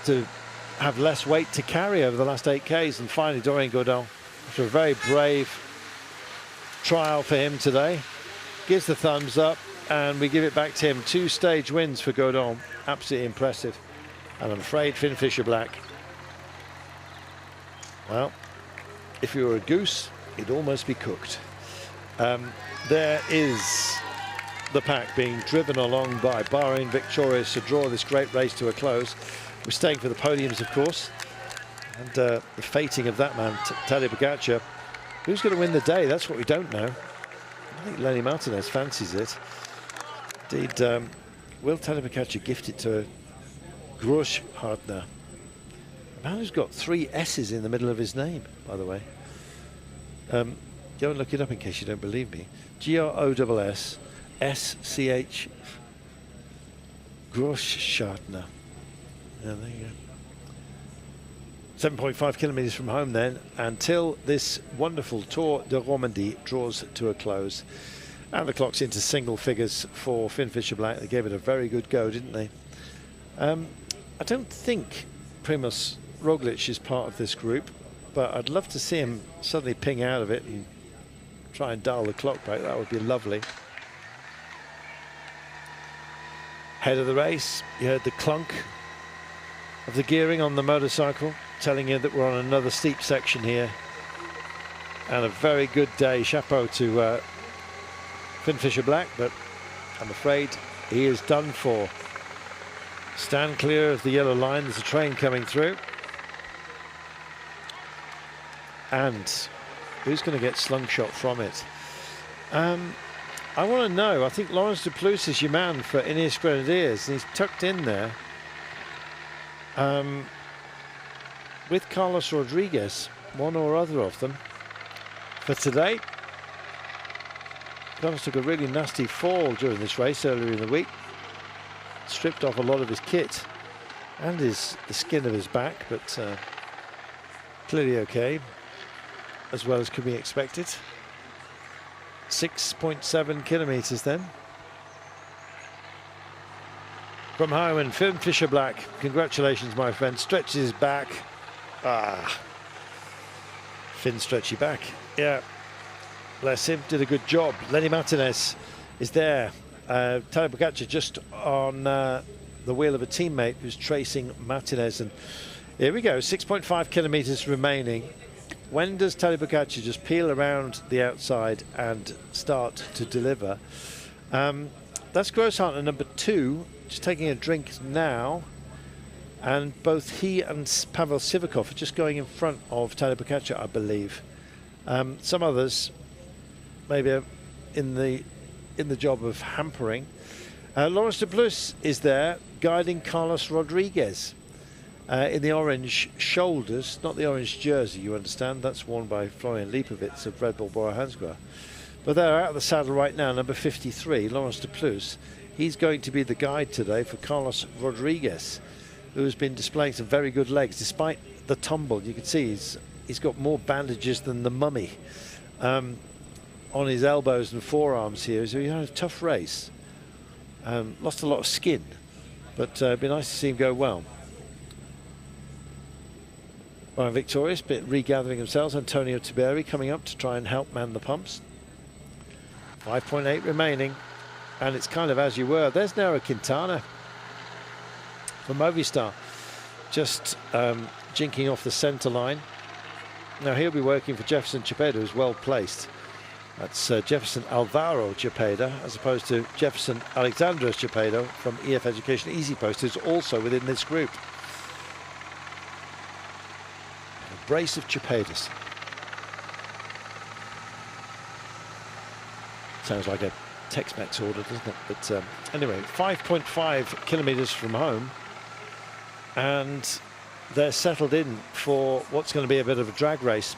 to have less weight to carry over the last 8Ks. And finally, Dorian Godon, after a very brave trial for him today, gives the thumbs up, and we give it back to him. 2 stage wins for Godon. Absolutely impressive. And I'm afraid Finn Fisher-Black, well, if you were a goose, it'd almost be cooked. There is the pack being driven along by Bahrain Victorious to draw this great race to a close. We're staying for the podiums, of course, and the fating of that man, Tadej Pogacar. Who's going to win the day? That's what we don't know. I think Lenny Martinez fancies it. Indeed, will Tadej Pogacar gift it to Grosshartner? A man who's got 3 S's in the middle of his name, by the way. Go and look it up in case you don't believe me. Gross SCH Grosshartner. Yeah, there you go. 7.5 kilometers from home then, until this wonderful Tour de Romandie draws to a close. And the clock's into single figures for Finn Fisher-Black. They gave it a very good go, didn't they? I don't think Primož Roglic is part of this group, but I'd love to see him suddenly ping out of it and try and dial the clock back. That would be lovely. Head of the race, you heard the clunk of the gearing on the motorcycle, telling you that we're on another steep section here. And a very good day. Chapeau to Finn Fisher-Black, but I'm afraid he is done for. Stand clear of the yellow line. There's a train coming through. And who's going to get slungshot from it? I want to know. I think Laurens de Plus is your man for Ineos Grenadiers, and he's tucked in there with Carlos Rodriguez, one or other of them, for today. Carlos took a really nasty fall during this race earlier in the week. Stripped off a lot of his kit and the skin of his back, but clearly okay, as well as could be expected. 6.7 kilometers then from home, and Finn Fisher-Black, congratulations my friend, stretches his back. Finn stretchy back, yeah, bless him, did a good job. Lenny Martinez is there. Tadej Pogacar just on the wheel of a teammate who's tracing Martinez, and here we go, 6.5 kilometers remaining. When does Tadej Pogacar just peel around the outside and start to deliver? That's Grosshartner number 2, just taking a drink now, and both he and Pavel Sivakov are just going in front of Tadej Pogacar, I believe. Some others maybe in the job of hampering. Laurens de Plus is there guiding Carlos Rodriguez in the orange shoulders, not the orange jersey, you understand. That's worn by Florian Lipovitz of Red Bull Bora-Hansgrohe. But they're out of the saddle right now, number 53, Laurens de Plus. He's going to be the guide today for Carlos Rodriguez, who has been displaying some very good legs despite the tumble. You can see he's got more bandages than the mummy on his elbows and forearms here. So he had a tough race. Lost a lot of skin, but it'd be nice to see him go well. Bahrain Victorious, bit regathering themselves. Antonio Tiberi coming up to try and help man the pumps. 5.8 remaining, and it's kind of as you were. There's Nairo Quintana from Movistar, just jinking off the centre line. Now he'll be working for Jefferson Chepeda, who's well placed. That's Jefferson Alvaro Chepeda, as opposed to Jefferson Alexandra Chepeda from EF Education Easy Post, who's also within this group. A brace of Chepedas. Sounds like a Tex-Mex order, doesn't it? But anyway, 5.5 kilometers from home, and they're settled in for what's going to be a bit of a drag race.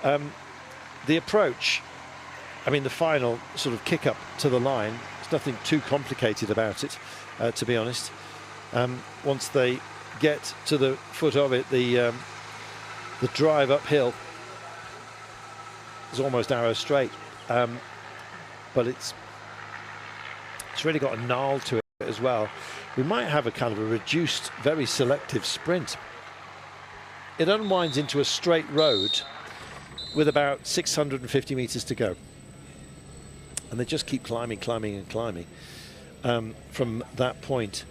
The approach, I mean, the final sort of kick up to the line, there's nothing too complicated about it, to be honest. Once they get to the foot of it, the drive uphill is almost arrow straight, but it's really got a gnarl to it as well. we might have a kind of a reduced, very selective sprint. It unwinds into a straight road with about 650 meters to go. And they just keep climbing, climbing and climbing from that point.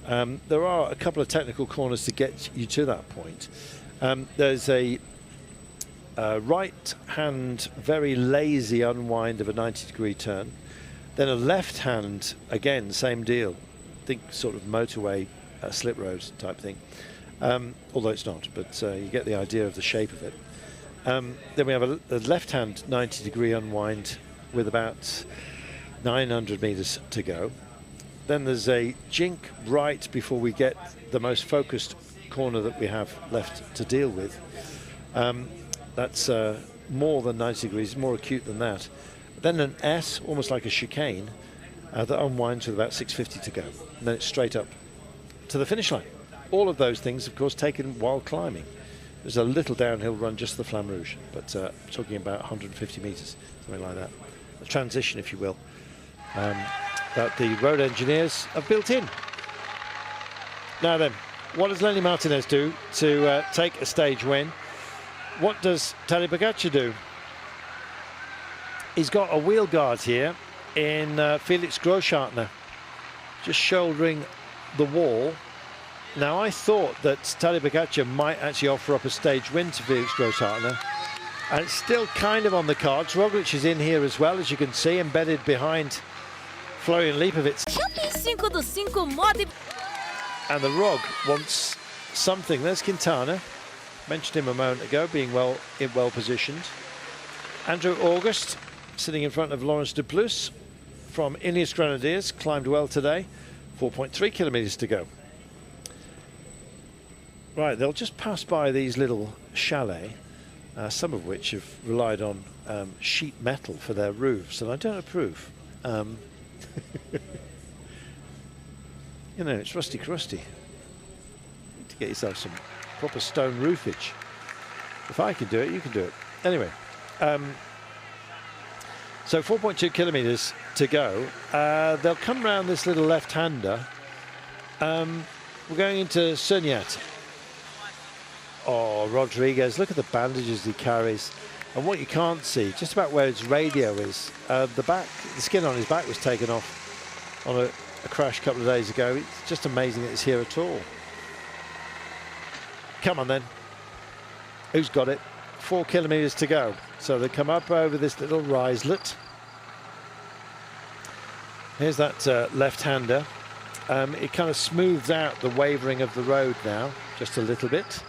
There are a couple of technical corners to get you to that point. There's a right-hand, very lazy unwind of a 90-degree turn. Then a left-hand, again, same deal. Think sort of motorway, slip road type thing. Although it's not, but you get the idea of the shape of it. Then we have a left-hand 90-degree unwind with about 900 meters to go. Then there's a jink right before we get the most focused corner that we have left to deal with. That's more than 90 degrees, more acute than that. Then an S, almost like a chicane, that unwinds with about 650 to go. And then it's straight up to the finish line. All of those things, of course, taken while climbing. There's a little downhill run, just the Flamme Rouge, but talking about 150 meters, something like that. A transition, if you will, that the road engineers have built in. Now then, what does Lenny Martinez do to take a stage win? What does Tadej Pogacar do? He's got a wheel guard here in Felix Großschartner, just shouldering the wall. Now, I thought that Tadej Pogacar might actually offer up a stage win to Felix Großschartner, and it's still kind of on the cards. Roglic is in here as well, as you can see, embedded behind Florian Leipowitz. And the Rog wants something. There's Quintana. Mentioned him a moment ago, being well positioned. Andrew August sitting in front of Laurens de Plus from Ineos Grenadiers, climbed well today. 4.3 kilometers to go. Right, they'll just pass by these little chalets, some of which have relied on sheet metal for their roofs, and I don't approve. You know, it's rusty crusty. You need to get yourself some proper stone roofage. If I can do it, you can do it. Anyway, so 4.2 kilometers to go. They'll come round this little left-hander. We're going into Sunyat. Oh, Rodriguez, look at the bandages he carries. And what you can't see, just about where his radio is, the skin on his back was taken off on a crash a couple of days ago. It's just amazing that it's here at all. Come on then. Who's got it? 4 kilometers to go. So they come up over this little riselet. Here's that left-hander. It kind of smooths out the wavering of the road now, just a little bit.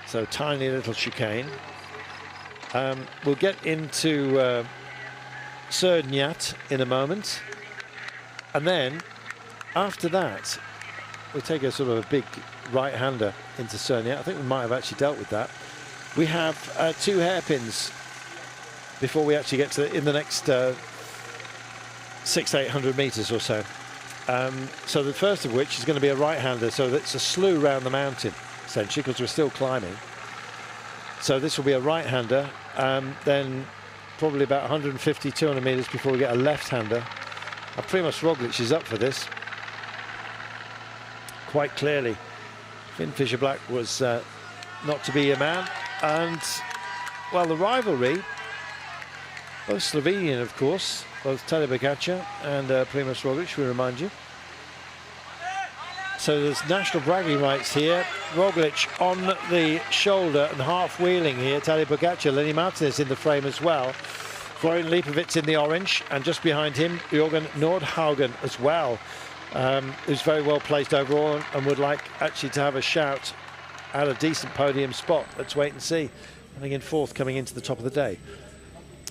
So tiny little chicane. We'll get into Sunyat in a moment. And then, after that, we take a sort of a big right-hander into Sunyat. I think we might have actually dealt with that. We have 2 hairpins before we actually get to in the next 600-800 meters or so. So the first of which is going to be a right-hander, so that's a slew around the mountain, essentially, because we're still climbing. So this will be a right-hander, then probably about 150, 200 meters before we get a left-hander. Primož Roglic is up for this, quite clearly. Finn Fisher-Black was not to be a man, and well, the rivalry, both Slovenian, of course, both Tadej Pogacar and Primož Roglic, we remind you. So there's national bragging rights here. Roglic on the shoulder and half wheeling here. Tadej Pogacar, Lenny Martinez in the frame as well. Florian Leipowitz in the orange, and just behind him, Jürgen Nordhaugen as well, who's very well placed overall and would like actually to have a shout at a decent podium spot. Let's wait and see. I think in 4th coming into the top of the day.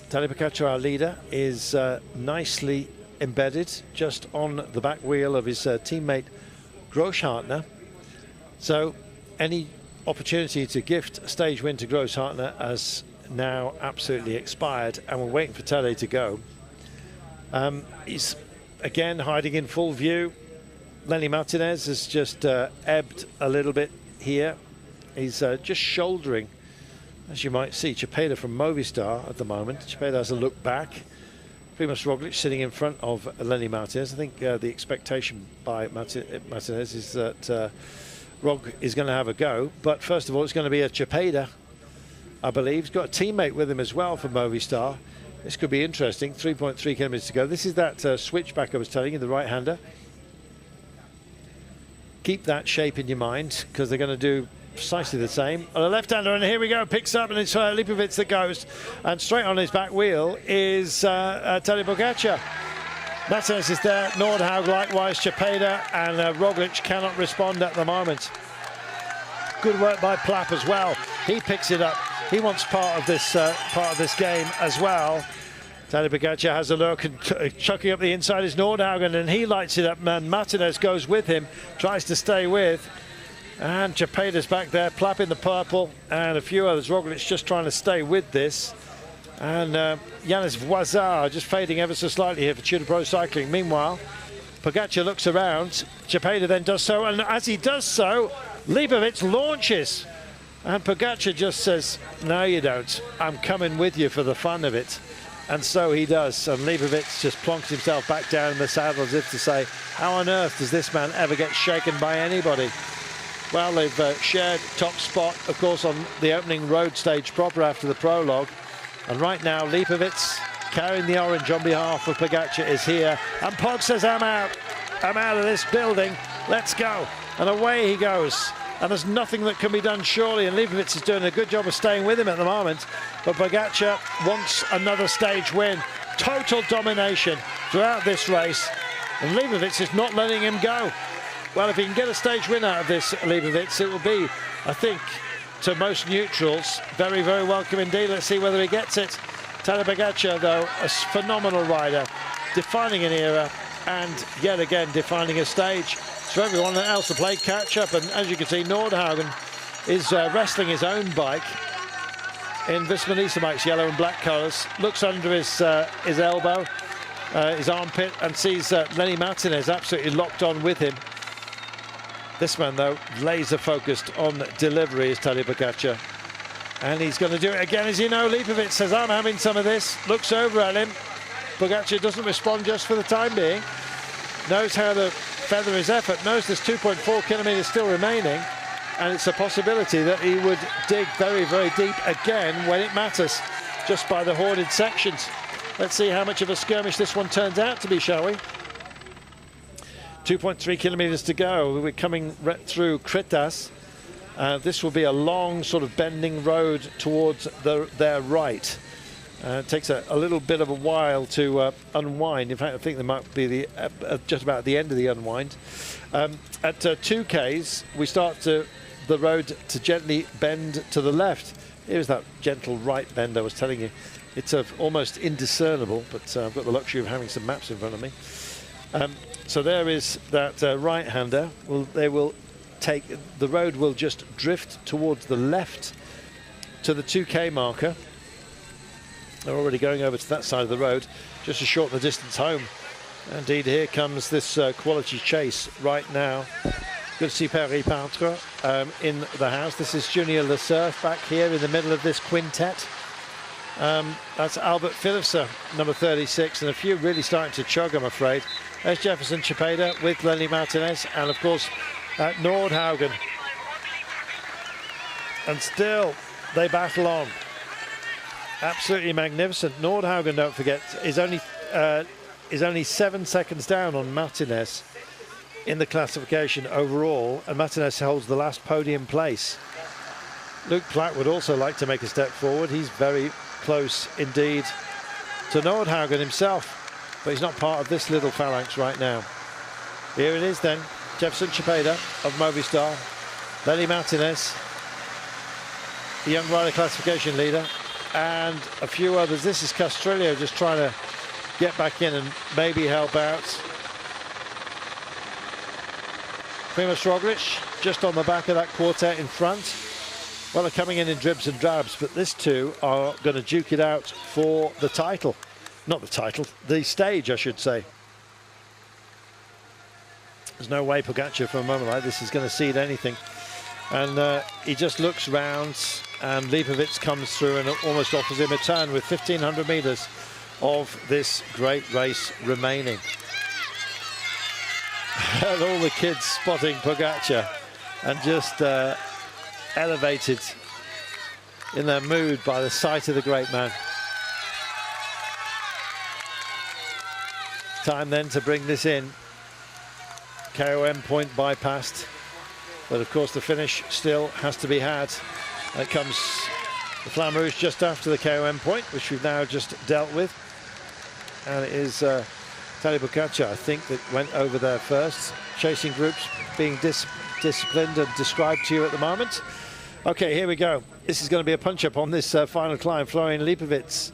Tadej Pogacar, our leader, is nicely embedded just on the back wheel of his teammate Großschartner. So any opportunity to gift a stage win to Großschartner has now absolutely expired, and we're waiting for Tadej to go. He's again hiding in full view. Lenny Martinez has just ebbed a little bit here. He's just shouldering, as you might see, Cepeda from Movistar at the moment. Cepeda has a look back. Primož Roglic sitting in front of Lenny Martinez. I think the expectation by Martinez is that Rog is going to have a go. But first of all, it's going to be a Cepeda, I believe. He's got a teammate with him as well for Movistar. This could be interesting. 3.3 kilometers to go. This is that switchback I was telling you, the right-hander. Keep that shape in your mind, because they're going to do precisely the same. On a left-hander, and here we go, picks up, and it's Lipovic that goes. And straight on his back wheel is Tadej Pogacar. Martinez is there, Nordhaug likewise, Cepeda, and Roglic cannot respond at the moment. Good work by Plapp as well. He picks it up. He wants part of this game as well. Tadej Pogacar has a look, and chucking up the inside is Nordhaug, and he lights it up, and Martinez goes with him, tries to stay with. And Cepeda's back there, Plapp in the purple, and a few others. Roglic just trying to stay with this. And Yanis Voisard just fading ever so slightly here for Tudor Pro Cycling. Meanwhile, Pogacar looks around. Cepeda then does so, and as he does so, Lipovic launches. And Pogacar just says, no you don't, I'm coming with you for the fun of it. And so he does, and Lipovic just plonks himself back down in the saddle as if to say, how on earth does this man ever get shaken by anybody? Well, they've shared top spot, of course, on the opening road stage proper after the prologue. And right now, Lipovic, carrying the orange on behalf of Pogacar, is here. And Pog says, I'm out of this building, let's go. And away he goes. And there's nothing that can be done, surely. And Lipovic is doing a good job of staying with him at the moment. But Pogacar wants another stage win. Total domination throughout this race. And Lipovic is not letting him go. Well, if he can get a stage win out of this, Lipovic, it will be, I think, to most neutrals, very, very welcome indeed. Let's see whether he gets it. Tadej Pogacar, though, a phenomenal rider, defining an era, and yet again defining a stage. For everyone else to play catch-up, and as you can see, Nordhagen is wrestling his own bike in Visma Nissamite's yellow and black colours. Looks under his elbow, his armpit, and sees Lenny Martinez absolutely locked on with him. This man, though, laser focused on delivery is Tadej Pogacar. And he's going to do it again, as you know. Lipovic says, I'm having some of this. Looks over at him. Pogacar doesn't respond just for the time being. Knows how to feather his effort. Knows there's 2.4 kilometres still remaining. And it's a possibility that he would dig very, very deep again when it matters, just by the hoarded sections. Let's see how much of a skirmish this one turns out to be, shall we? 2.3 kilometres to go. We're coming through Kretas. This will be a long sort of bending road towards their right. It takes a little bit of a while to unwind. In fact, I think there might be just about the end of the unwind. At 2Ks, we start the road to gently bend to the left. Here's that gentle right bend I was telling you. It's almost indiscernible, but I've got the luxury of having some maps in front of me. So there is that right-hander. The road will just drift towards the left to the 2K marker. They're already going over to that side of the road, just to shorten the distance home. Indeed, here comes this quality chase right now. Good to see Paris Peintre in the house. This is Junior Le Cerf back here in the middle of this quintet. That's Albert Philipsen, number 36, and a few really starting to chug, I'm afraid. There's Jefferson Cepeda with Lenny Martinez, and of course Nordhagen. And still they battle on. Absolutely magnificent. Nordhagen, don't forget, is only 7 seconds down on Martinez in the classification overall, and Martinez holds the last podium place. Luke Platt would also like to make a step forward. He's very close indeed to Nordhagen himself, but he's not part of this little phalanx right now. Here it is then, Jefferson Cepeda of Movistar, Lenny Martinez, the young rider classification leader, and a few others. This is Castrillo just trying to get back in and maybe help out. Primož Roglic just on the back of that quartet in front. Well, they're coming in dribs and drabs, but these two are going to duke it out for the title. Not the title, the stage, I should say. There's no way Pogacar for a moment like this is going to cede anything. And he just looks round, and Lipovic comes through and almost offers him a turn with 1,500 metres of this great race remaining. And all the kids spotting Pogacar and just elevated in their mood by the sight of the great man. Time then to bring this in. KOM point bypassed, but of course the finish still has to be had. There comes the Flamme Rouge just after the KOM point, which we've now just dealt with. And it is Tadej Pogacar, I think, that went over there first. Chasing groups being disciplined and described to you at the moment. Okay, here we go. This is going to be a punch-up on this final climb. Florian Lipovitz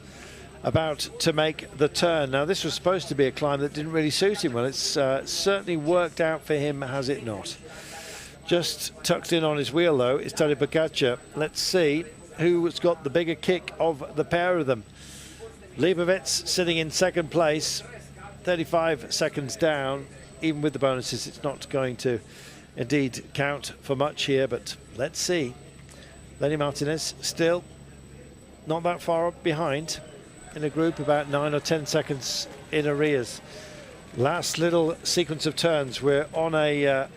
about to make the turn. Now, this was supposed to be a climb that didn't really suit him. Well, it's certainly worked out for him, has it not? Just tucked in on his wheel, though, is Tadej Pogacar. Let's see who's got the bigger kick of the pair of them. Lipovitz sitting in second place, 35 seconds down. Even with the bonuses, it's not going to indeed count for much here, but let's see. Lenny Martinez still not that far behind in a group, about 9 or 10 seconds in arrears. Last little sequence of turns. We're on a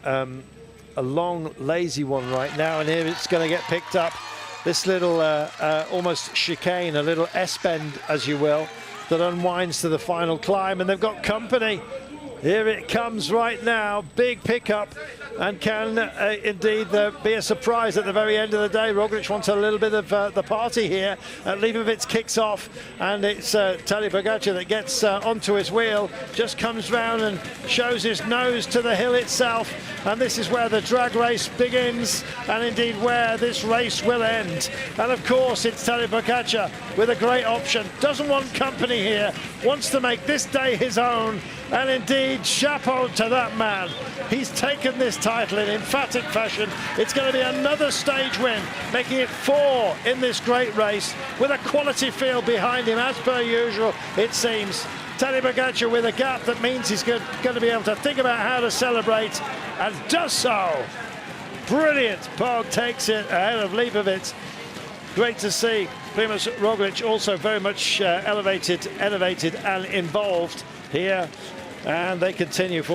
long, lazy one right now, and here it's going to get picked up. This little almost chicane, a little S-bend, as you will, that unwinds to the final climb, and they've got company. Here it comes right now, big pickup, and can indeed be a surprise at the very end of the day. Roglic wants a little bit of the party here. Lipovitz kicks off, and it's Tadej Pogacar that gets onto his wheel, just comes round and shows his nose to the hill itself, and this is where the drag race begins, and indeed where this race will end. And of course it's Tadej Pogacar with a great option, doesn't want company here, wants to make this day his own, and indeed chapeau to that man. He's taken this title in emphatic fashion. It's going to be another stage win, making it 4 in this great race, with a quality field behind him, as per usual, it seems. Tadej Pogacar with a gap that means he's going to be able to think about how to celebrate, and does so. Brilliant. Pog takes it ahead of Lipovitz. Great to see. Primož Roglic also very much elevated and involved here, and they continue for